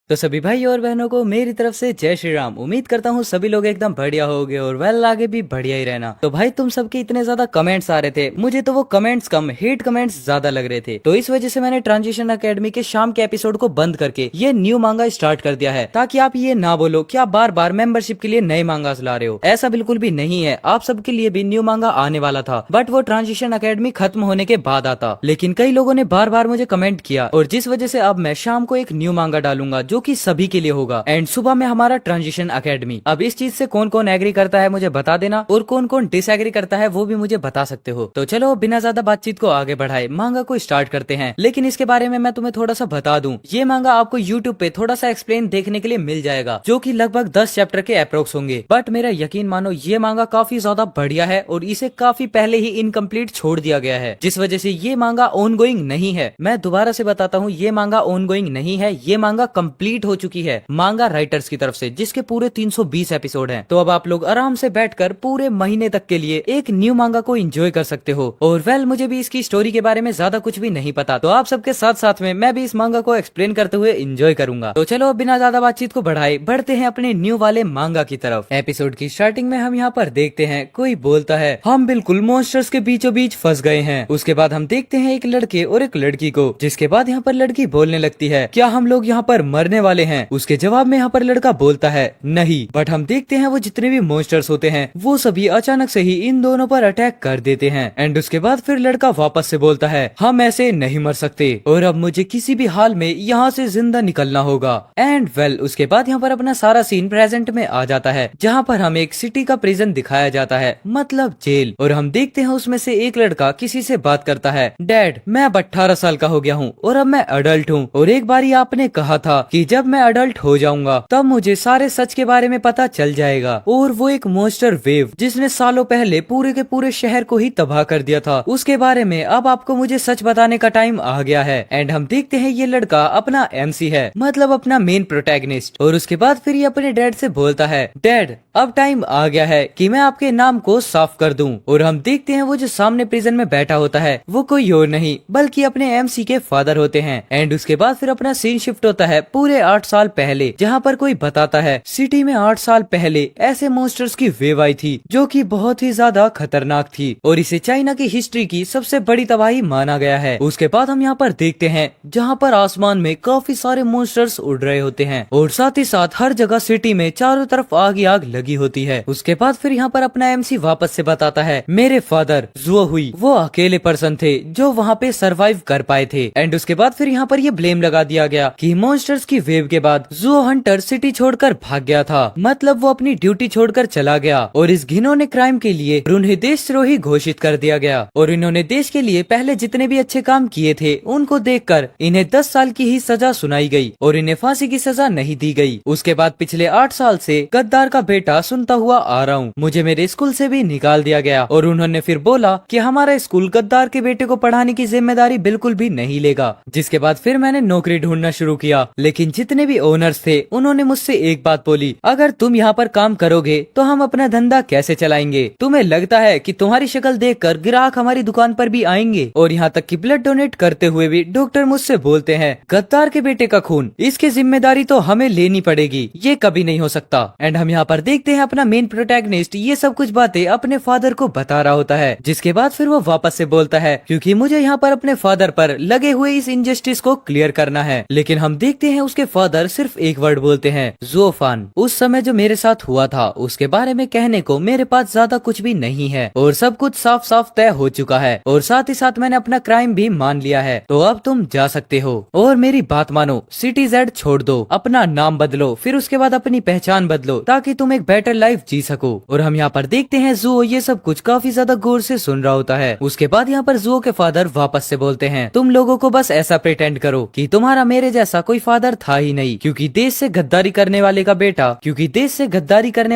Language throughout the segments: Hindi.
तो सभी भाई और बहनों को मेरी तरफ से जय श्री राम। उम्मीद करता हूँ सभी लोग एकदम बढ़िया होगे और वेल आगे भी बढ़िया ही रहना। तो भाई तुम सबके इतने ज्यादा कमेंट्स आ रहे थे, मुझे तो वो कमेंट्स कम हेट कमेंट्स ज्यादा लग रहे थे। तो इस वजह से मैंने ट्रांजिशन एकेडमी के शाम के एपिसोड को बंद करके ये न्यू मांगा स्टार्ट कर दिया है, ताकि आप ये ना बोलो कि आप बार बार मेंबरशिप के लिए नए मांगास ला रहे हो। ऐसा बिल्कुल भी नहीं है, आप सबके लिए भी न्यू मांगा आने वाला था, बट वो ट्रांजिशन एकेडमी खत्म होने के बाद आता। लेकिन कई लोगों ने बार बार मुझे कमेंट किया और जिस वजह से अब मैं शाम को एक न्यू मांगा डालूंगा जो कि सभी के लिए होगा। एंड सुबह में हमारा ट्रांजिशन एकेडमी। अब इस चीज से कौन कौन एग्री करता है मुझे बता देना, और कौन कौन डिसएग्री करता है वो भी मुझे बता सकते हो। तो चलो बिना ज्यादा बातचीत को आगे बढ़ाए मांगा को स्टार्ट करते हैं। लेकिन इसके बारे में मैं तुम्हें थोड़ा सा बता दूं, ये मांगा आपको यूट्यूब पे थोड़ा सा एक्सप्लेन देखने के लिए मिल जाएगा, जो कि लगभग 10 चैप्टर के अप्रोक्स होंगे। बट मेरा यकीन मानो ये मांगा काफी ज्यादा बढ़िया है और इसे काफी पहले ही इनकम्प्लीट छोड़ दिया गया है, जिस वजह से ये मांगा ऑन गोइंग नहीं है। मैं दोबारा से बताता हूँ, ये मांगा ऑन गोइंग नहीं है, ये मांगा कंप्लीट हो चुकी है मांगा राइटर्स की तरफ से, जिसके पूरे 320 एपिसोड हैं। तो अब आप लोग आराम से बैठकर पूरे महीने तक के लिए एक न्यू मांगा को एंजॉय कर सकते हो। और वेल मुझे भी इसकी स्टोरी के बारे में ज्यादा कुछ भी नहीं पता, तो आप सबके साथ साथ में मैं भी इस मांगा को एक्सप्लेन करते हुए एंजॉय करूंगा। तो चलो बिना ज्यादा बातचीत को बढ़ाए बढ़ते हैं अपने न्यू वाले मांगा की तरफ। एपिसोड की स्टार्टिंग में हम यहाँ पर देखते हैं कोई बोलता है हम बिल्कुल मॉन्स्टर्स के बीचों बीच फंस गए हैं। उसके बाद हम देखते हैं एक लड़के और एक लड़की को, जिसके बाद यहाँ पर लड़की बोलने लगती है क्या हम लोग यहाँ पर मरने वाले हैं। उसके जवाब में यहाँ पर लड़का बोलता है नहीं। बट हम देखते हैं वो जितने भी मॉन्स्टर्स होते हैं वो सभी अचानक से ही इन दोनों पर अटैक कर देते हैं। एंड उसके बाद फिर लड़का वापस से बोलता है हम ऐसे नहीं मर सकते और अब मुझे किसी भी हाल में यहाँ से जिंदा निकलना होगा। एंड वेल उसके बाद यहाँ पर अपना सारा सीन प्रेजेंट में आ जाता है, जहाँ पर हम एक सिटी का प्रिजन दिखाया जाता है, मतलब जेल। और हम देखते हैं उसमें से एक लड़का किसी से बात करता है डैड मैं अब 18 साल का हो गया हूँ और अब मैं अडल्ट हूँ, और एक बार आपने कहा था कि जब मैं अडल्ट हो जाऊंगा तब मुझे सारे सच के बारे में पता चल जाएगा। और वो एक मॉन्स्टर वेव जिसने सालों पहले पूरे के पूरे शहर को ही तबाह कर दिया था, उसके बारे में अब आपको मुझे सच बताने का टाइम आ गया है। एंड हम देखते हैं ये लड़का अपना एमसी है, मतलब अपना मेन प्रोटैगनिस्ट। और उसके बाद फिर ये अपने डैड से बोलता है डैड अब टाइम आ गया है कि मैं आपके नाम को साफ कर दूं। और हम देखते हैं वो जो सामने प्रिजन में बैठा होता है वो कोई और नहीं बल्कि अपने एमसी के फादर होते हैं। एंड उसके बाद फिर अपना सीन शिफ्ट होता है पूरे 8 साल पहले, जहाँ पर कोई बताता है सिटी में 8 साल पहले ऐसे मॉन्स्टर्स की वेव आई थी जो कि बहुत ही ज्यादा खतरनाक थी और इसे चाइना की हिस्ट्री की सबसे बड़ी तबाही माना गया है। उसके बाद हम यहाँ पर देखते हैं जहाँ पर आसमान में काफी सारे मॉन्स्टर्स उड़ रहे होते हैं और साथ ही साथ हर जगह सिटी में चारों तरफ आग ही आग लगी होती है। उसके बाद फिर यहाँ पर अपना एमसी वापस से बताता है मेरे फादर जुओ हुई वो अकेले पर्सन थे जो वहाँ पे सरवाइव कर पाए थे। एंड उसके बाद फिर यहाँ पर ये ब्लेम लगा दिया गया कि मॉन्स्टर्स की वेव के बाद जुओ हंटर सिटी छोड़कर भाग गया था, मतलब वो अपनी ड्यूटी छोड़कर चला गया और इस घिनौने क्राइम के लिए उन्हें देशद्रोही घोषित कर दिया गया। और इन्होंने देश के लिए पहले जितने भी अच्छे काम किए थे उनको देखकर इन्हें 10 साल की ही सजा सुनाई गई और इन्हें फांसी की सजा नहीं दी गई। उसके बाद पिछले 8 साल से गद्दार का बेटा सुनता हुआ आ रहा हूँ, मुझे मेरे स्कूल से भी निकाल दिया गया और उन्होंने फिर बोला कि हमारा स्कूल गद्दार के बेटे को पढ़ाने की जिम्मेदारी बिल्कुल भी नहीं लेगा। जिसके बाद फिर मैंने नौकरी ढूंढना शुरू किया, लेकिन जितने भी ओनर्स थे उन्होंने मुझसे एक बात बोली अगर तुम यहाँ पर काम करोगे तो हम अपना धंधा कैसे चलाएंगे। तुम्हें लगता है कि तुम्हारी शक्ल देखकर ग्राहक हमारी दुकान पर भी आएंगे। और यहाँ तक कि ब्लड डोनेट करते हुए भी डॉक्टर मुझसे बोलते हैं गद्दार के बेटे का खून, इसकी जिम्मेदारी तो हमें लेनी पड़ेगी, ये कभी नहीं हो सकता। एंड हम यहाँ पर देखते हैं अपना मेन प्रोटैगनिस्ट ये सब कुछ बातें अपने फादर को बता रहा होता है। जिसके बाद फिर वो वापस से बोलता है क्योंकि मुझे यहाँ पर अपने फादर पर लगे हुए इस इनजस्टिस को क्लियर करना है। लेकिन हम देखते हैं उसके फादर सिर्फ एक वर्ड बोलते हैं ज़ोफान। उस समय जो मेरे साथ हुआ था उसके बारे में कहने को मेरे पास ज्यादा कुछ भी नहीं है और सब कुछ साफ साफ तय हो चुका है और साथ ही साथ मैंने अपना क्राइम भी मान लिया है, तो अब तुम जा सकते हो। और मेरी बात मानो, सिटी जेड छोड़ दो, अपना नाम बदलो, फिर उसके बाद अपनी पहचान बदलो ताकि तुम एक बेटर लाइफ जी सको। और हम यहाँ पर देखते हैं जुओ ये सब कुछ काफी ज्यादा गौर से सुन रहा होता है। उसके बाद यहाँ पर जुओ के फादर वापस से बोलते हैं तुम लोगों को बस ऐसा प्रिटेंड करो कि तुम्हारा मेरे जैसा कोई फादर था ही नहीं, क्योंकि देश से गद्दारी करने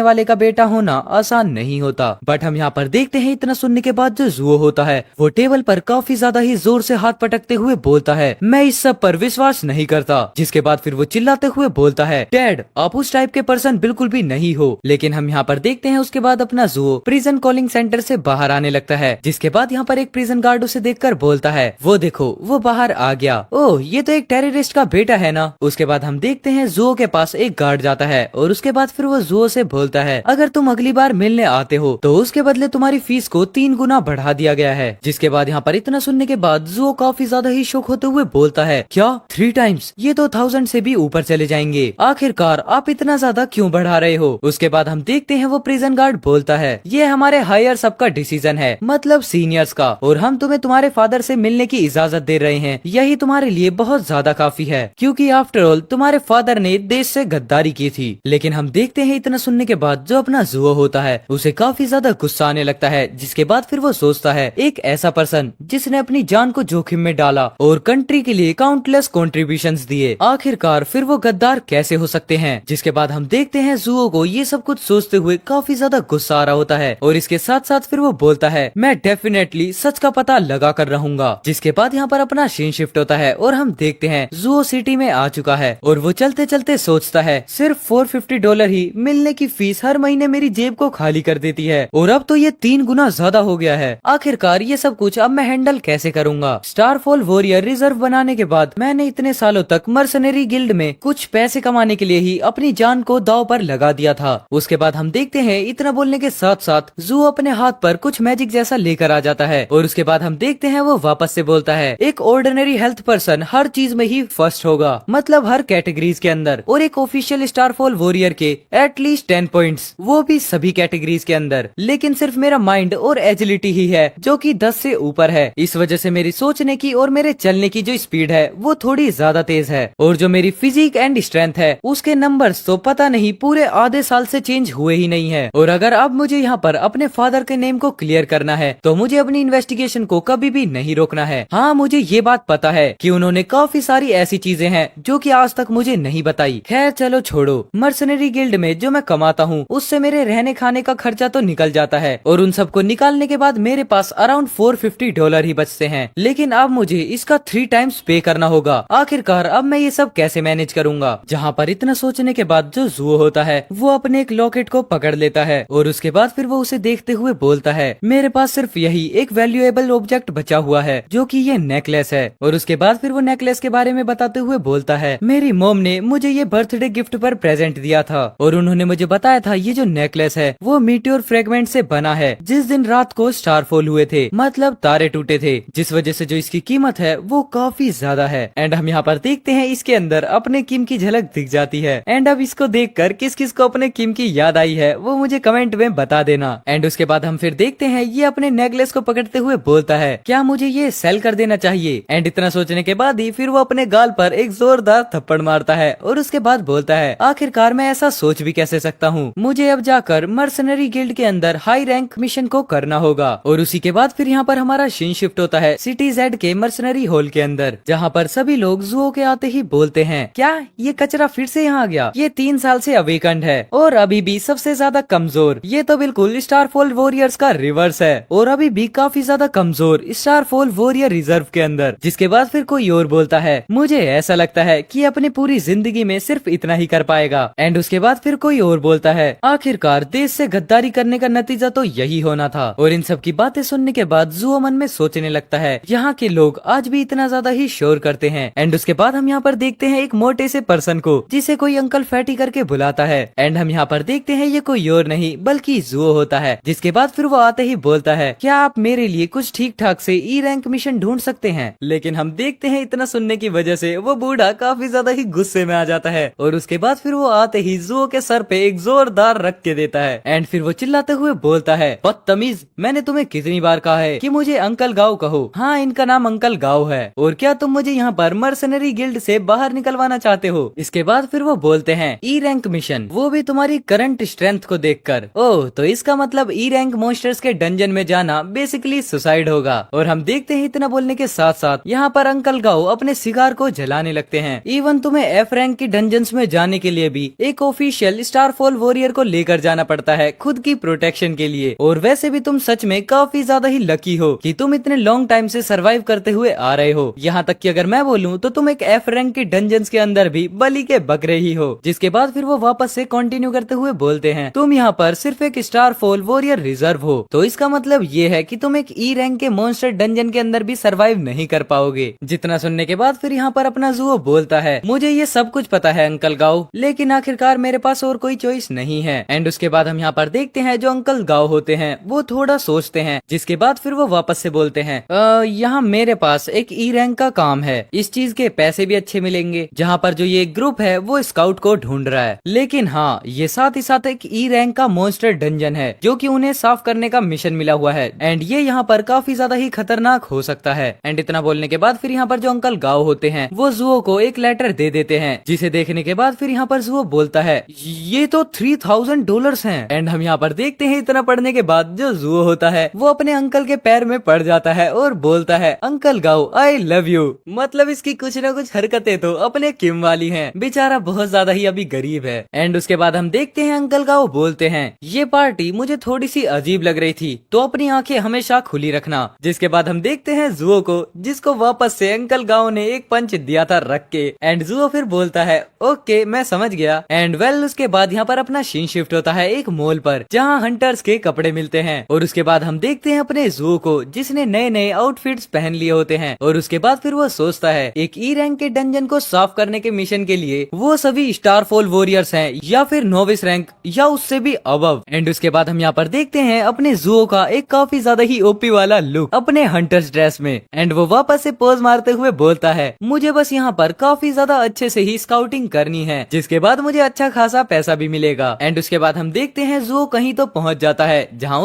वाले का बेटा होना आसान नहीं होता। बट हम यहाँ पर देखते हैं इतना सुनने के बाद जो जुओ होता है वो टेबल पर काफी ज्यादा ही जोर से हाथ पटकते हुए बोलता है मैं इस सब पर विश्वास नहीं करता। जिसके बाद फिर वो चिल्लाते हुए बोलता है डैड आप उस टाइप के पर्सन बिल्कुल भी नहीं हो। लेकिन हम यहाँ पर देखते हैं उसके बाद अपना जुओ प्रिजन कॉलिंग सेंटर से बाहर आने लगता है। जिसके बाद यहाँ पर एक प्रिजन गार्ड उसे देखकर बोलता है वो देखो वो बाहर आ गया, ओह ये तो एक टेररिस्ट का बेटा है ना। उसके उसके बाद हम देखते हैं जुओ के पास एक गार्ड जाता है और उसके बाद फिर वो जुओ से बोलता है अगर तुम अगली बार मिलने आते हो तो उसके बदले तुम्हारी फीस को 3 गुना बढ़ा दिया गया है। जिसके बाद यहाँ पर इतना सुनने के बाद जुओ काफी ज्यादा ही शौक होते हुए बोलता है क्या 3 टाइम्स, ये तो 1000 से भी ऊपर चले जाएंगे, आखिरकार आप इतना ज्यादा क्यों बढ़ा रहे हो। उसके बाद हम देखते हैं वो प्रिजन गार्ड बोलता है ये हमारे हायर सबका डिसीजन है, मतलब सीनियर्स का, और हम तुम्हें तुम्हारे फादर से मिलने की इजाजत दे रहे हैं। यही तुम्हारे लिए बहुत ज्यादा काफी है क्योंकि आफ्टर ऑल तुम्हारे फादर ने देश से गद्दारी की थी। लेकिन हम देखते हैं इतना सुनने के बाद जो अपना जुओ होता है उसे काफी ज्यादा गुस्सा आने लगता है। जिसके बाद फिर वो सोचता है एक ऐसा पर्सन जिसने अपनी जान को जोखिम में डाला और कंट्री के लिए काउंटलेस कॉन्ट्रीब्यूशंस दिए, आखिरकार फिर वो गद्दार कैसे हो सकते हैं। जिसके बाद हम देखते हैं जुओ को ये सब कुछ सोचते हुए काफी ज्यादा गुस्सा आ रहा होता है और इसके साथ साथ फिर वो बोलता है मैं डेफिनेटली सच का पता लगा कर रहूंगा। जिसके बाद यहाँ पर अपना सीन शिफ्ट होता है और हम देखते हैं जुओ सिटी में आ चुका है और वो चलते चलते सोचता है सिर्फ $450 ही मिलने की फीस हर महीने मेरी जेब को खाली कर देती है और अब तो ये 3 गुना ज्यादा हो गया है। आखिरकार ये सब कुछ अब मैं हैंडल कैसे करूंगा। स्टारफॉल वॉरियर रिजर्व बनाने के बाद मैंने इतने सालों तक मर्सनरी गिल्ड में कुछ पैसे कमाने के लिए ही अपनी जान को दांव पर लगा दिया था। उसके बाद हम देखते हैं इतना बोलने के साथ साथ जू अपने हाथ पर कुछ मैजिक जैसा लेकर आ जाता है और उसके बाद हम देखते हैं वो वापस से बोलता है एक ऑर्डिनरी हेल्थ पर्सन हर चीज में ही फर्स्ट होगा, मतलब हर कैटेगरीज के अंदर, और एक ऑफिशियल स्टारफॉल वॉरियर के एटलीस्ट 10 पॉइंट्स, वो भी सभी कैटेगरीज के अंदर। लेकिन सिर्फ मेरा माइंड और एजिलिटी ही है जो कि 10 से ऊपर है। इस वजह से मेरी सोचने की और मेरे चलने की जो स्पीड है वो थोड़ी ज्यादा तेज है और जो मेरी फिजिक एंड स्ट्रेंथ है उसके नंबर्स तो पता नहीं पूरे आधे साल से चेंज हुए ही नहीं है। और अगर अब मुझे यहाँ पर अपने फादर के नेम को क्लियर करना है तो मुझे अपनी इन्वेस्टिगेशन को कभी भी नहीं रोकना है। हाँ, मुझे ये बात पता है कि उन्होंने काफी सारी ऐसी चीजें हैं जो कि आज तक मुझे नहीं बताई। खैर चलो छोड़ो, मर्सनरी गिल्ड में जो मैं कमाता हूँ उससे मेरे रहने खाने का खर्चा तो निकल जाता है और उन सबको निकालने के बाद मेरे पास अराउंड $450 ही बचते हैं। लेकिन अब मुझे इसका 3 टाइम्स पे करना होगा। आखिरकार अब मैं ये सब कैसे मैनेज करूंगा। जहाँ पर इतना सोचने के बाद जो जुओ होता है वो अपने एक लॉकेट को पकड़ लेता है और उसके बाद फिर वो उसे देखते हुए बोलता है मेरे पास सिर्फ यही एक वैल्यूएबल ऑब्जेक्ट बचा हुआ है जो कि ये नेकलेस है। और उसके बाद फिर वो नेकलेस के बारे में बताते हुए बोलता है मेरी मॉम ने मुझे ये बर्थडे गिफ्ट पर प्रेजेंट दिया था और उन्होंने मुझे बताया था ये जो नेकलेस है वो मीटियोर फ्रेगमेंट से बना है जिस दिन रात को स्टारफॉल हुए थे, मतलब तारे टूटे थे, जिस वजह से जो इसकी कीमत है वो काफी ज्यादा है। एंड हम यहाँ पर देखते हैं इसके अंदर अपने किम की झलक दिख जाती है। एंड अब इसको देखकर किस किस को अपने किम की याद आई है वो मुझे कमेंट में बता देना। एंड उसके बाद हम फिर देखते हैं ये अपने नेकलेस को पकड़ते हुए बोलता है क्या मुझे ये सेल कर देना चाहिए। एंड इतना सोचने के बाद ही फिर वो अपने गाल पर एक जोरदार थप्पड़ मारता है और उसके बाद बोलता है आखिरकार मैं ऐसा सोच भी कैसे सकता हूँ, मुझे अब जाकर मर्सनरी गिल्ड के अंदर हाई रैंक मिशन को करना होगा। और उसी के बाद फिर यहाँ पर हमारा सीन शिफ्ट होता है सिटी जेड के मर्सनरी हॉल के अंदर, जहाँ पर सभी लोग जुओ के आते ही बोलते हैं क्या ये कचरा फिर से यहाँ आ गया, ये 3 साल से अवेकंड है और अभी भी सबसे ज्यादा कमजोर, ये तो बिल्कुल स्टारफॉल वॉरियर्स का रिवर्स है और अभी भी काफी ज्यादा कमजोर स्टारफॉल वॉरियर रिजर्व के अंदर। जिसके बाद फिर कोई और बोलता है मुझे ऐसा लगता है कि अपनी पूरी जिंदगी में सिर्फ इतना ही कर पाएगा। एंड उसके बाद फिर कोई और बोलता है आखिरकार देश से गद्दारी करने का नतीजा तो यही होना था। और इन सब की बातें सुनने के बाद जुओ मन में सोचने लगता है यहाँ के लोग आज भी इतना ज्यादा ही शोर करते हैं। एंड उसके बाद हम यहाँ पर देखते हैं एक मोटे से पर्सन को जिसे कोई अंकल फैटी करके बुलाता है। एंड हम यहाँ पर देखते हैं ये कोई और नहीं बल्कि जुओ होता है। जिसके बाद फिर वो आते ही बोलता है क्या आप मेरे लिए कुछ ठीक ठाक से ई रैंक मिशन ढूंढ सकते हैं। लेकिन हम देखते हैं इतना सुनने की वजह से वो बूढ़ा काफी ज्यादा ही गुस्से में आ जाता है और उसके बाद फिर वो आते ही जुओ के सर पे एक जोरदार रख के देता है। एंड फिर वो चिल्लाते हुए बोलता है बदतमीज, मैंने तुम्हें कितनी बार कहा है कि मुझे अंकल गाओ कहो। हाँ, इनका नाम अंकल गाओ है और क्या तुम मुझे यहाँ पर मर्सनरी गिल्ड से बाहर निकलवाना चाहते हो। इसके बाद फिर वो बोलते हैं ई रैंक मिशन, वो भी तुम्हारी करंट स्ट्रेंथ को देखकर। ओह, तो इसका मतलब ई रैंक मॉन्स्टर्स के डंजन में जाना बेसिकली सुसाइड होगा। और हम देखते हैं इतना बोलने के साथ साथ यहाँ पर अंकल गाओ अपने सिगार को जलाने लगते हैं। इवन तुम्हें एफ रैंक की डंजन्स में जाने के लिए भी एक ऑफिशियल स्टारफॉल वॉरियर को लेकर जाना पड़ता है खुद की प्रोटेक्शन के लिए। और वैसे भी तुम सच में काफी ज्यादा ही लकी हो कि तुम इतने लॉन्ग टाइम से सरवाइव करते हुए आ रहे हो। यहाँ तक कि अगर मैं बोलूँ तो तुम एक एफ रैंक की डंजन्स के अंदर भी बलि के बकरे ही हो। जिसके बाद फिर वो वापस से कंटिन्यू करते हुए बोलते हैं तुम यहाँ पर सिर्फ एक स्टारफॉल वॉरियर रिजर्व हो, तो इसका मतलब ये है कि तुम एक ई रैंक के मॉन्स्टर डंजन के अंदर भी सरवाइव नहीं कर पाओगे। जितना सुनने के बाद फिर यहाँ पर अपना जुओ बोलता है, मुझे ये सब कुछ पता है अंकल गाओ, लेकिन आखिरकार मेरे पास और कोई चॉइस नहीं है। एंड उसके बाद हम यहाँ पर देखते हैं जो अंकल गाओ होते हैं वो थोड़ा सोचते हैं, जिसके बाद फिर वो वापस से बोलते हैं यहाँ मेरे पास एक ई रैंक का काम है, इस चीज के पैसे भी अच्छे मिलेंगे, जहाँ पर जो ये ग्रुप है वो स्काउट को ढूंढ रहा है, लेकिन हाँ ये साथ ही साथ एक ई रैंक का मॉन्स्टर डंजन है जो कि उन्हें साफ करने का मिशन मिला हुआ है। एंड ये यहाँ पर काफी ज्यादा ही खतरनाक हो सकता है। एंड इतना बोलने के बाद फिर यहाँ पर जो अंकल गाओ होते हैं वो जुओ को एक लेटर दे देते हैं, जिसे देखने के बाद फिर यहाँ पर जुओ बोलता है ये तो $3000 हैं। एंड हम यहाँ पर देखते हैं इतना पढ़ने के बाद जो जुओ होता है वो अपने अंकल के पैर में पड़ जाता है और बोलता है अंकल गाओ आई लव यू। मतलब इसकी कुछ न कुछ हरकतें तो अपने किम वाली हैं, बेचारा बहुत ज्यादा ही अभी गरीब है। एंड उसके बाद हम देखते हैं अंकल गाओ बोलते हैं ये पार्टी मुझे थोड़ी सी अजीब लग रही थी, तो अपनी आंखें हमेशा खुली रखना। जिसके बाद हम देखते हैं जुओ को, जिसको वापस से अंकल गाओ ने एक पंच दिया था रख के। एंड जुओ फिर बोलता है ओके मैं समझ गया। एंड वेल उसके बाद यहाँ पर अपना सीन शिफ्ट होता है एक मॉल पर, जहाँ हंटर्स के कपड़े मिलते हैं। और उसके बाद हम देखते हैं अपने जुओ को, जिसने नए नए आउटफिट्स पहन लिए होते हैं। और उसके बाद फिर वो सोचता है एक ई रैंक के डंजन को साफ करने के मिशन के लिए वो सभी स्टारफॉल वॉरियर्स हैं या फिर नोविस रैंक या उससे भी अबव। एंड उसके बाद हम यहाँ पर देखते हैं अपने जुओ का एक काफी ज्यादा ही ओपी वाला लुक अपने हंटर्स ड्रेस में। एंड वो वापस से पोज मारते हुए बोलता है मुझे बस यहाँ पर काफी ज्यादा अच्छे से ही स्काउटिंग करनी है, जिसके बाद मुझे अच्छा खासा पैसा भी मिलेगा। एंड उसके बाद हम देखते हैं जुओ कहीं तो पहुँच जाता है जहाँ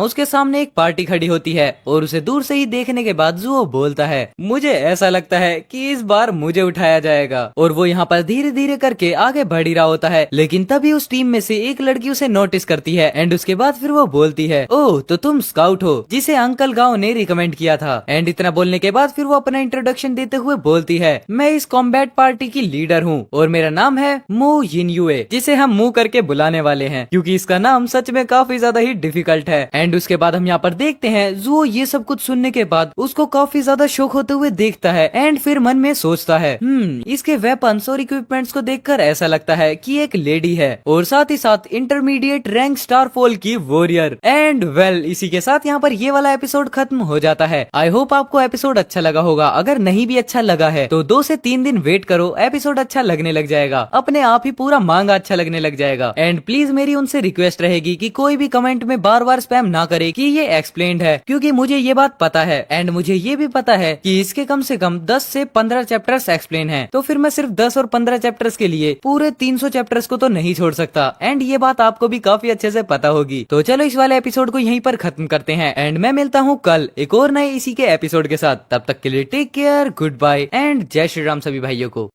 उसके सामने एक पार्टी खड़ी होती है। और उसे दूर से ही देखने के बाद जुओ बोलता है मुझे ऐसा लगता है कि इस बार मुझे उठाया जाएगा। और वो यहाँ पर धीरे धीरे करके आगे बढ़ ही रहा होता है, लेकिन तभी उस टीम में से एक लड़की उसे नोटिस करती है। एंड उसके बाद फिर वो बोलती है ओह तो तुम स्काउट हो जिसे अंकल गाओ ने रिकमेंड किया था। एंड इतना बोलने के बाद फिर वो अपना इंट्रोडक्शन देते हुए बोलती है मैं इस कॉम्बैट पार्टी की लीडर हूँ और मेरा नाम है मो यिनयुए, जिसे हम मुंह करके बुलाने वाले हैं क्योंकि इसका नाम सच में काफी ज्यादा ही डिफिकल्ट है। एंड उसके बाद हम यहाँ पर देखते हैं जुओ ये सब कुछ सुनने के बाद उसको काफी ज्यादा शौक होते हुए देखता है। एंड फिर मन में सोचता है इसके वेपन्स और इक्विपमेंट्स को देखकर ऐसा लगता है कि एक लेडी है और साथ ही साथ इंटरमीडिएट रैंक स्टारफॉल की वॉरियर। एंड वेल इसी के साथ यहाँ पर ये वाला एपिसोड खत्म हो जाता है। आई होप आपको एपिसोड अच्छा लगा होगा, अगर नहीं भी अच्छा लगा है तो 2 से 3 दिन वेट करो, एपिसोड अच्छा लगने लग जाएगा, अपने आप ही पूरा मांगा अच्छा लगने लग जाएगा। एंड प्लीज मेरी उनसे रिक्वेस्ट रहेगी कि कोई भी कमेंट में बार बार स्पैम ना करे कि ये एक्सप्लेन्ड है, क्योंकि मुझे ये बात पता है। एंड मुझे ये भी पता है कि इसके कम से कम 10 से 15 चैप्टर्स एक्सप्लेन है, तो फिर मैं सिर्फ 10 और 15 चैप्टर्स के लिए पूरे 300 चैप्टर्स को तो नहीं छोड़ सकता। एंड ये बात आपको भी काफी अच्छे से पता होगी। तो चलो इस वाले एपिसोड को यहीं पर खत्म करते हैं एंड मैं मिलता हूँ कल एक और नए इसी के एपिसोड के साथ। तब तक के लिए take care, good bye and जय श्री राम सभी भाइयों को।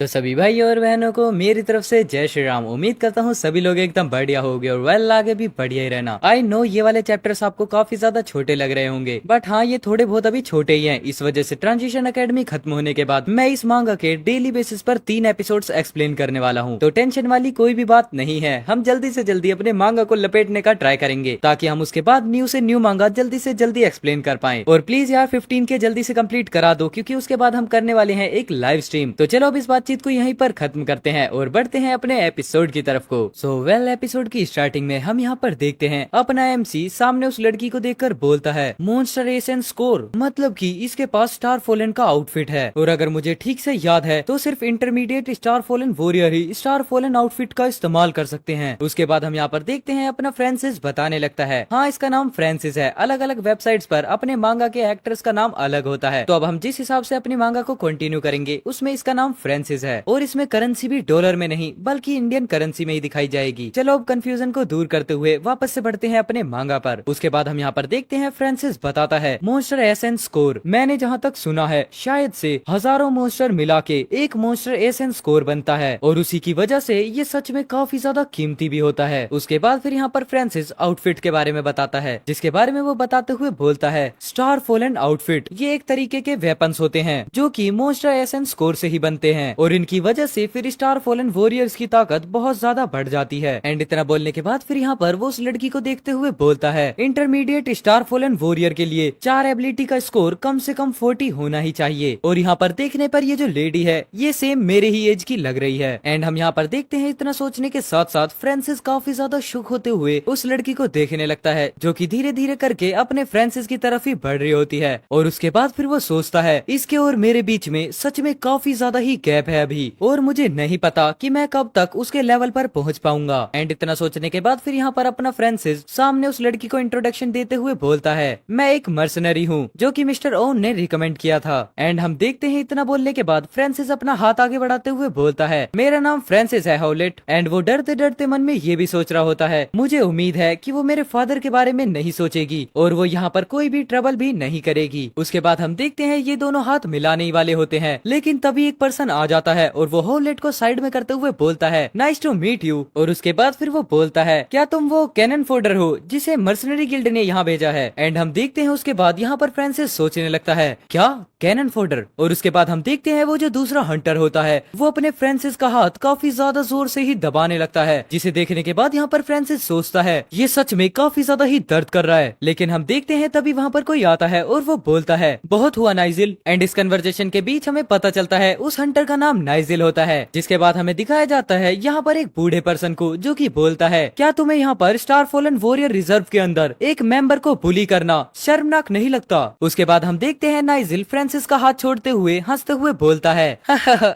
तो सभी भाई और बहनों को मेरी तरफ से जय श्री राम। उम्मीद करता हूँ सभी लोग एकदम बढ़िया होंगे और वेल आगे भी बढ़िया ही रहना। आई नो ये वाले चैप्टर्स आपको काफी ज्यादा छोटे लग रहे होंगे, बट हाँ ये थोड़े बहुत अभी छोटे ही हैं। इस वजह से ट्रांजिशन एकेडमी खत्म होने के बाद मैं इस मांगा के डेली बेसिस पर 3 एपिसोड्स एक्सप्लेन करने वाला हूँ, तो टेंशन वाली कोई भी बात नहीं है। हम जल्दी से जल्दी अपने मांगा को लपेटने का ट्राई करेंगे ताकि हम उसके बाद न्यू से न्यू मांगा जल्दी से जल्दी एक्सप्लेन कर पाए। और प्लीज यार 15 के जल्दी से कंप्लीट करा दो, क्योंकि उसके बाद हम करने वाले हैं एक लाइव स्ट्रीम। तो चलो अब इस बातचीत को यहीं पर खत्म करते हैं और बढ़ते हैं अपने एपिसोड की तरफ को। सो वेल एपिसोड की स्टार्टिंग में हम यहाँ पर देखते हैं अपना एमसी सामने उस लड़की को देखकर बोलता है मॉन्स्टर एसेंस स्कोर, मतलब कि इसके पास स्टार फॉलन का आउटफिट है। और अगर मुझे ठीक से याद है तो सिर्फ इंटरमीडिएट स्टार फॉलन वॉरियर ही स्टार फॉलन आउटफिट का इस्तेमाल कर सकते हैं। उसके बाद हम यहाँ पर देखते हैं अपना फ्रांसिस बताने लगता है हाँ इसका नाम फ्रांसिस है, अलग अलग वेबसाइट्स पर अपने मांगा के एक्टर्स का नाम अलग होता है। तो अब हम जिस हिसाब से अपनी मांगा को कंटिन्यू करेंगे उसमें इसका नाम फ्रांसिस है और इसमें करेंसी भी डॉलर में नहीं बल्कि इंडियन करेंसी में ही दिखाई जाएगी। चलो अब कंफ्यूजन को दूर करते हुए वापस से बढ़ते हैं अपने मांगा पर। उसके बाद हम यहाँ पर देखते हैं फ्रांसिस बताता है मॉन्स्टर एसेंस स्कोर, मैंने जहाँ तक सुना है शायद से हजारों मॉन्स्टर मिला के एक मॉन्स्टर एसेंस स्कोर बनता है और उसी की वजह से ये सच में काफी ज्यादा कीमती भी होता है। उसके बाद फिर यहाँ पर फ्रांसिस आउटफिट के बारे में बताता है, जिसके बारे में वो बताते हुए बोलता है स्टार फॉलन आउटफिट ये एक तरीके के वेपन्स होते हैं जो कि मॉन्स्टर एसेंस स्कोर से ही बनते हैं और इनकी वजह से फिर स्टार फॉलन वॉरियर्स की ताकत बहुत ज्यादा बढ़ जाती है। एंड इतना बोलने के बाद फिर यहाँ पर वो उस लड़की को देखते हुए बोलता है, इंटरमीडिएट स्टार फॉलन वॉरियर के लिए 4 एबिलिटी का स्कोर कम से कम 40 होना ही चाहिए। और यहाँ पर देखने पर ये जो लेडी है ये सेम मेरे ही एज की लग रही है। एंड हम यहाँ पर देखते हैं इतना सोचने के साथ साथ फ्रांसिस काफी ज्यादा शुक होते हुए उस लड़की को देखने लगता है, जो कि धीरे धीरे करके अपने फ्रांसिस की तरफ ही बढ़ रही होती है। और उसके बाद फिर वो सोचता है, इसके और मेरे बीच में सच में काफी ज्यादा ही गैप है अभी, और मुझे नहीं पता कि मैं कब तक उसके लेवल पर पहुंच पाऊंगा। एंड इतना सोचने के बाद फिर यहाँ पर अपना फ्रांसिस सामने उस लड़की को इंट्रोडक्शन देते हुए बोलता है, मैं एक मर्सनरी हूँ जो कि मिस्टर ओन ने रिकमेंड किया था। एंड हम देखते हैं इतना बोलने के बाद फ्रांसिस अपना हाथ आगे बढ़ाते हुए बोलता है, मेरा नाम फ्रांसिस है हॉलेट। एंड वो डरते डरते मन में ये भी सोच रहा होता है, मुझे उम्मीद है कि वो मेरे फादर के बारे में नहीं सोचेगी और वो यहाँ पर कोई भी ट्रबल भी नहीं करेगी। उसके बाद हम देखते हैं ये दोनों हाथ मिलाने ही वाले होते हैं, लेकिन तभी एक पर्सन आ जाता है और वो हॉलेट को साइड में करते हुए बोलता है, नाइस टू मीट यू। और उसके बाद फिर वो बोलता है, क्या तुम वो कैनन फोल्डर हो जिसे मर्सनरी गिल्ड ने यहाँ भेजा है। एंड हम देखते हैं उसके बाद यहाँ पर फ्रांसिस सोचने लगता है, क्या कैनन फोल्डर। और उसके बाद हम देखते हैं वो जो दूसरा हंटर होता है वो अपने फ्रांसिस का हाथ काफी ज्यादा जोर से ही दबाने लगता है, जिसे देखने के बाद यहाँ पर फ्रांसिस सोचता है ये सच में काफी ज्यादा ही दर्द कर रहा है। लेकिन हम देखते हैं तभी वहाँ पर कोई आता है और वो बोलता है, बहुत हुआ नाइजिल। एंड इस कन्वर्सेशन के बीच हमें पता चलता है उस हंटर का नाम नाइजिल होता है, जिसके बाद हमें दिखाया जाता है यहाँ पर एक बूढ़े पर्सन को, जो कि बोलता है, क्या तुम्हें यहाँ पर स्टार फॉलन वॉरियर रिजर्व के अंदर एक मेंबर को बुली करना शर्मनाक नहीं लगता। उसके बाद हम देखते हैं नाइजिल फ्रांसिस का हाथ छोड़ते हुए हंसते हुए बोलता है,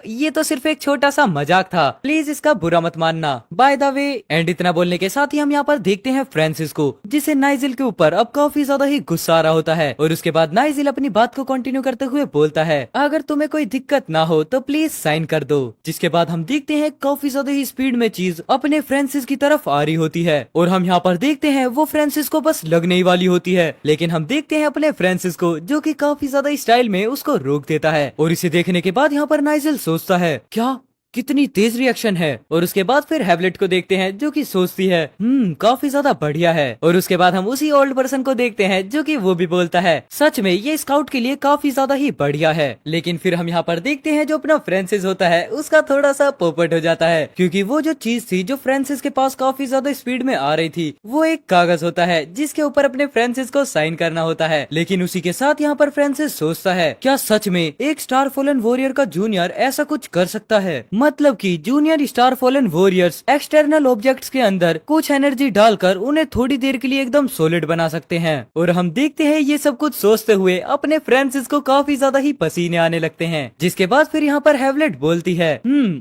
ये तो सिर्फ एक छोटा सा मजाक था, प्लीज इसका बुरा मत मानना, बाय द वे। एंड इतना बोलने के साथ ही हम यहाँ पर देखते हैं फ्रांसिस को, जिसे नाइजिल के ऊपर अब काफी ज्यादा ही गुस्सा आ रहा होता है। और उसके बाद नाइजिल अपनी बात को कंटिन्यू करते हुए बोलता है, अगर तुम्हें कोई दिक्कत ना हो तो प्लीज साइन कर दो। जिसके बाद हम देखते हैं काफी ज्यादा ही स्पीड में चीज अपने फ्रांसिस की तरफ आ रही होती है और हम यहाँ पर देखते हैं वो फ्रांसिस को बस लगने ही वाली होती है, लेकिन हम देखते हैं अपने फ्रांसिस को जो कि काफी ज्यादा स्टाइल में उसको रोक देता है। और इसे देखने के बाद यहाँ पर नाइजिल सोचता है, क्या कितनी तेज रिएक्शन है। और उसके बाद फिर हैवलेट को देखते हैं जो कि सोचती है, काफी ज्यादा बढ़िया है। और उसके बाद हम उसी ओल्ड पर्सन को देखते हैं जो कि वो भी बोलता है, सच में ये स्काउट के लिए काफी ज्यादा ही बढ़िया है। लेकिन फिर हम यहाँ पर देखते हैं जो अपना फ्रांसिस होता है उसका थोड़ा सा पोपट हो जाता है, क्योंकि वो जो चीज थी जो फ्रांसिस के पास काफी ज्यादा स्पीड में आ रही थी वो एक कागज होता है जिसके ऊपर अपने फ्रांसिस को साइन करना होता है। लेकिन उसी के साथ यहाँ पर फ्रांसिस सोचता है, क्या सच में एक स्टार फॉलन वॉरियर का जूनियर ऐसा कुछ कर सकता है, मतलब कि junior star fallen warriors external objects के अंदर कुछ एनर्जी डालकर उन्हें थोड़ी देर के लिए एकदम सॉलिड बना सकते हैं। और हम देखते हैं ये सब कुछ सोचते हुए अपने फ्रांसिस को काफी ज्यादा ही पसीने आने लगते हैं। जिसके बाद फिर यहाँ पर हैवलेट बोलती है,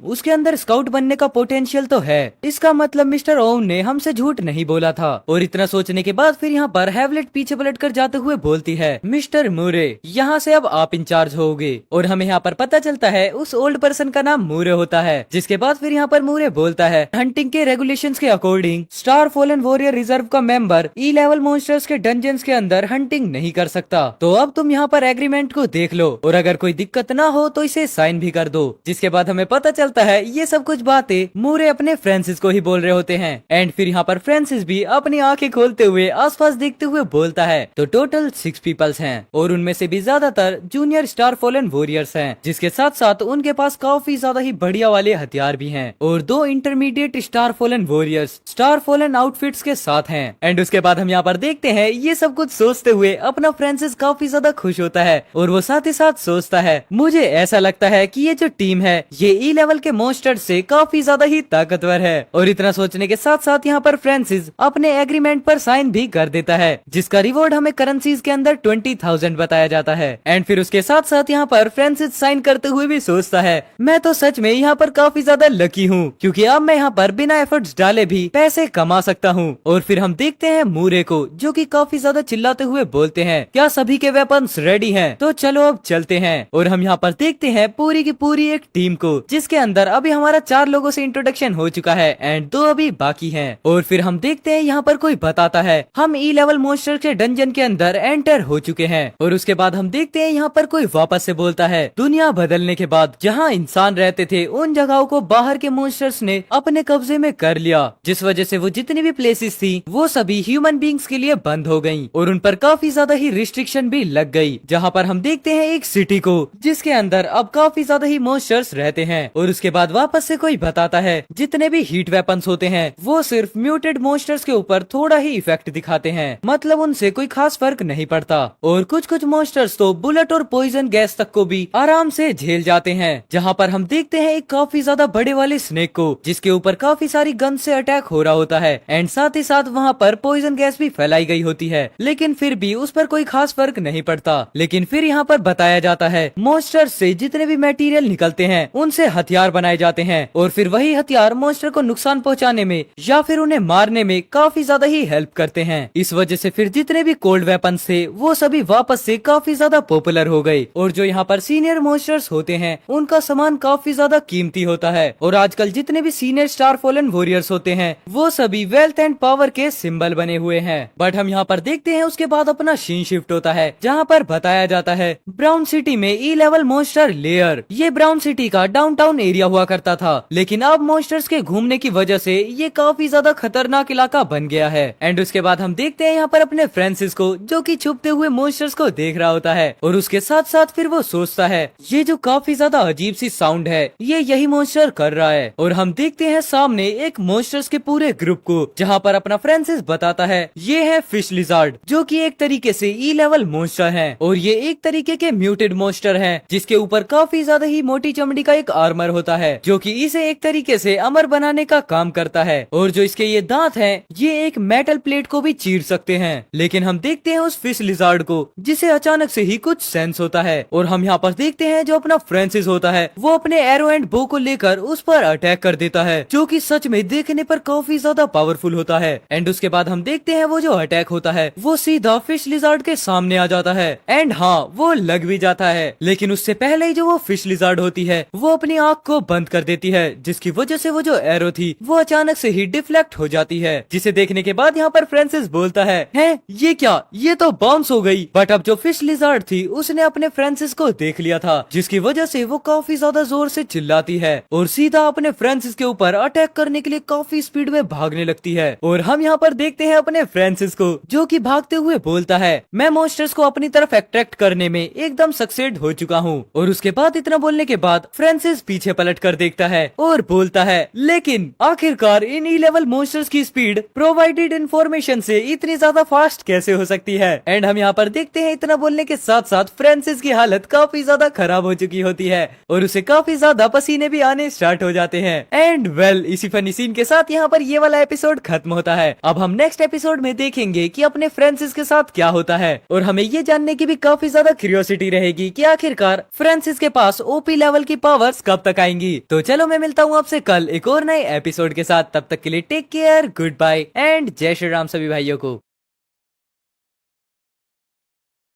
उसके अंदर स्काउट बनने का पोटेंशियल तो है, इसका मतलब मिस्टर ओवन ने हमसे झूठ नहीं बोला था। और इतना सोचने के बाद फिर यहाँ पर हैवलेट पीछे पलट कर जाते हुए बोलती है, मिस्टर मूरे यहाँ से अब आप इंचार्ज होगे। और हमें यहाँ पर पता चलता है उस ओल्ड पर्सन का नाम मूरे होता है। जिसके बाद फिर यहाँ पर मूरे बोलता है, हंटिंग के रेगुलेशंस के according star fallen warrior reserve का मेंबर ई लेवल मॉन्स्टर्स के डंजन्स के अंदर हंटिंग नहीं कर सकता। तो अब तुम यहाँ पर एग्रीमेंट को देख लो और अगर कोई दिक्कत ना हो तो इसे साइन भी कर दो। जिसके बाद हमें पता चलता है ये सब कुछ बातें मूरे अपने फ्रांसिस को ही बोल रहे होते हैं। एंड फिर यहाँ पर फ्रांसिस भी अपनी आंखें खोलते हुए आसपास देखते हुए बोलता है, तो टोटल 6 पीपल्स हैं और उनमें से भी ज्यादातर जूनियर स्टार फॉलन वॉरियर्स हैं, जिसके साथ साथ उनके पास काफी ज्यादा ही बढ़िया वाले हथियार भी हैं और 2 intermediate star fallen warriors star fallen outfits के साथ हैं। एंड उसके बाद हम यहाँ पर देखते हैं ये सब कुछ सोचते हुए अपना फ्रांसिस काफी ज्यादा खुश होता है और वो साथ ही साथ सोचता है, मुझे ऐसा लगता है कि ये जो टीम है ये ई लेवल के मॉन्स्टर से काफी ज्यादा ही ताकतवर है। और इतना सोचने के साथ साथ यहाँ पर फ्रांसिस अपने एग्रीमेंट पर साइन भी कर देता है, जिसका रिवॉर्ड हमें करेंसीज के अंदर 20,000 बताया जाता है। एंड फिर उसके साथ साथ यहाँ पर फ्रांसिस साइन करते हुए भी सोचता है, मैं तो सच में यहाँ पर काफी ज्यादा लकी हूँ क्योंकि अब मैं यहाँ पर बिना एफर्ट्स डाले भी पैसे कमा सकता हूँ। और फिर हम देखते हैं मूरे को जो कि काफी ज्यादा चिल्लाते हुए बोलते हैं, क्या सभी के वेपन्स रेडी हैं? तो चलो अब चलते हैं। और हम यहाँ पर देखते हैं पूरी की पूरी एक टीम को, जिसके अंदर अभी हमारा 4 लोगों से इंट्रोडक्शन हो चुका है एंड 2 अभी बाकी हैं। और फिर हम देखते हैं यहाँ पर कोई बताता है हम ई लेवल मॉन्स्टर के डंजन के अंदर एंटर हो चुके हैं। और उसके बाद हम देखते हैं यहाँ पर कोई वापस से बोलता है, दुनिया बदलने के बाद जहाँ इंसान रहते थे उन जगहों को बाहर के मॉन्स्टर्स ने अपने कब्जे में कर लिया, जिस वजह से वो जितनी भी प्लेसेस थी वो सभी ह्यूमन बींग्स के लिए बंद हो गयी और उन पर काफी ज्यादा ही रिस्ट्रिक्शन भी लग गई। जहाँ पर हम देखते हैं एक सिटी को जिसके अंदर अब काफी ज्यादा ही मॉन्स्टर्स रहते हैं और उसके बाद वापस से कोई बताता है जितने भी हीट वेपन्स होते हैं वो सिर्फ म्यूटेड मॉन्स्टर्स के ऊपर थोड़ा ही इफेक्ट दिखाते हैं, मतलब उनसे कोई खास फर्क नहीं पड़ता। और कुछ कुछ मॉन्स्टर्स तो बुलेट और पॉइजन गैस तक को भी आराम से झेल जाते हैं। जहाँ पर हम देखते हैं एक काफी ज्यादा बड़े वाले स्नेक को जिसके ऊपर काफी सारी गन से अटैक हो रहा होता है एंड साथ ही साथ वहाँ पर पॉइजन गैस भी फैलाई गई होती है, लेकिन फिर भी उस पर कोई खास फर्क नहीं पड़ता। लेकिन फिर यहाँ पर बताया जाता है मॉन्स्टर्स से जितने भी मटेरियल निकलते हैं उनसे हथियार बनाए जाते हैं और फिर वही हथियार मॉन्स्टर को नुकसान पहुँचाने में या फिर उन्हें मारने में काफी ज्यादा ही हेल्प करते हैं। इस वजह से फिर जितने भी कोल्ड वेपन्स थे वो सभी वापस से काफी ज्यादा पॉपुलर हो गए और जो यहाँ पर सीनियर मॉन्स्टर्स होते हैं उनका सामान काफी ज्यादा कीमती होता है। और आजकल जितने भी सीनियर स्टार फॉलन वॉरियर्स होते हैं वो सभी वेल्थ एंड पावर के सिंबल बने हुए हैं। बट हम यहाँ पर देखते हैं उसके बाद अपना सीन शिफ्ट होता है जहाँ पर बताया जाता है ब्राउन सिटी में ई लेवल मॉन्स्टर लेयर। ये ब्राउन सिटी का डाउनटाउन एरिया हुआ करता था, लेकिन अब मॉन्स्टर्स के घूमने की वजह से ये काफी ज्यादा खतरनाक इलाका बन गया है। एंड उसके बाद हम देखते हैं यहाँ पर अपने फ्रांसिस को जो कि छुपते हुए मॉन्स्टर्स को देख रहा होता है और उसके साथ साथ फिर वो सोचता है ये जो काफी ज्यादा अजीब सी साउंड है ये यही मॉन्स्टर कर रहा है। और हम देखते हैं सामने एक मॉन्स्टर्स के पूरे ग्रुप को जहाँ पर अपना फ्रांसिस बताता है ये है फिश लिजार्ड जो कि एक तरीके से ई लेवल मॉन्स्टर है और ये एक तरीके के म्यूटेड मॉन्स्टर है जिसके ऊपर काफी ज्यादा ही मोटी चमड़ी का एक आर्मर होता है जो कि इसे एक तरीके से अमर बनाने का काम करता है। और जो इसके ये दांत हैं ये एक मेटल प्लेट को भी चीर सकते हैं। लेकिन हम देखते हैं उस फिश लिजार्ड को जिसे अचानक से ही कुछ सेंस होता है और हम यहाँ पर देखते हैं जो अपना फ्रांसिस होता है वो अपने एरो एंड बो को लेकर उस पर अटैक कर देता है जो कि सच में देखने पर काफी ज्यादा पावरफुल होता है। एंड उसके बाद हम देखते हैं वो जो अटैक होता है वो सीधा फिश लिजार्ड के सामने आ जाता है एंड हाँ वो लग भी जाता है। लेकिन उससे पहले ही जो वो फिश लिजार्ड होती है वो अपनी आँख को बंद कर देती है जिसकी वजह से वो जो एरो थी वो अचानक से ही डिफ्लेक्ट हो जाती है, जिसे देखने के बाद यहाँ पर फ्रांसिस बोलता है ये क्या, ये तो बाउंस हो गई। बट अब जो फिश लिजार्ड थी उसने अपने फ्रांसिस को देख लिया था जिसकी वजह से वो काफी ज्यादा जोर से चिल्लाती है और सीधा अपने फ्रांसिस के ऊपर अटैक करने के लिए काफी स्पीड में भागने लगती है। और हम यहाँ पर देखते हैं अपने फ्रांसिस को जो कि भागते हुए बोलता है मैं मॉन्स्टर्स को अपनी तरफ अट्रैक्ट करने में एकदम सक्सेड हो चुका हूँ। और उसके बाद इतना बोलने के बाद फ्रांसिस पीछे पलट कर देखता है और बोलता है लेकिन आखिरकार इन ई लेवल मॉन्स्टर्स की स्पीड प्रोवाइडेड इंफॉर्मेशन से इतनी ज्यादा फास्ट कैसे हो सकती है। एंड हम यहाँ पर देखते हैं इतना बोलने के साथ साथ फ्रांसिस की हालत काफी ज्यादा खराब हो चुकी होती है और उसे काफी ज्यादा पसीने भी आने स्टार्ट हो जाते हैं। एंड वेल इसी फनी सीन के साथ यहाँ पर ये वाला एपिसोड खत्म होता है। अब हम नेक्स्ट एपिसोड में देखेंगे कि अपने फ्रांसिस के साथ क्या होता है और हमें ये जानने की भी काफी ज्यादा क्यूरियोसिटी रहेगी कि आखिरकार फ्रांसिस के पास ओपी लेवल की पावर्स कब तक आएंगी। तो चलो मैं मिलता हूँ आपसे कल एक और नए एपिसोड के साथ, तब तक के लिए take care, good bye and जय श्री राम सभी भाइयों को।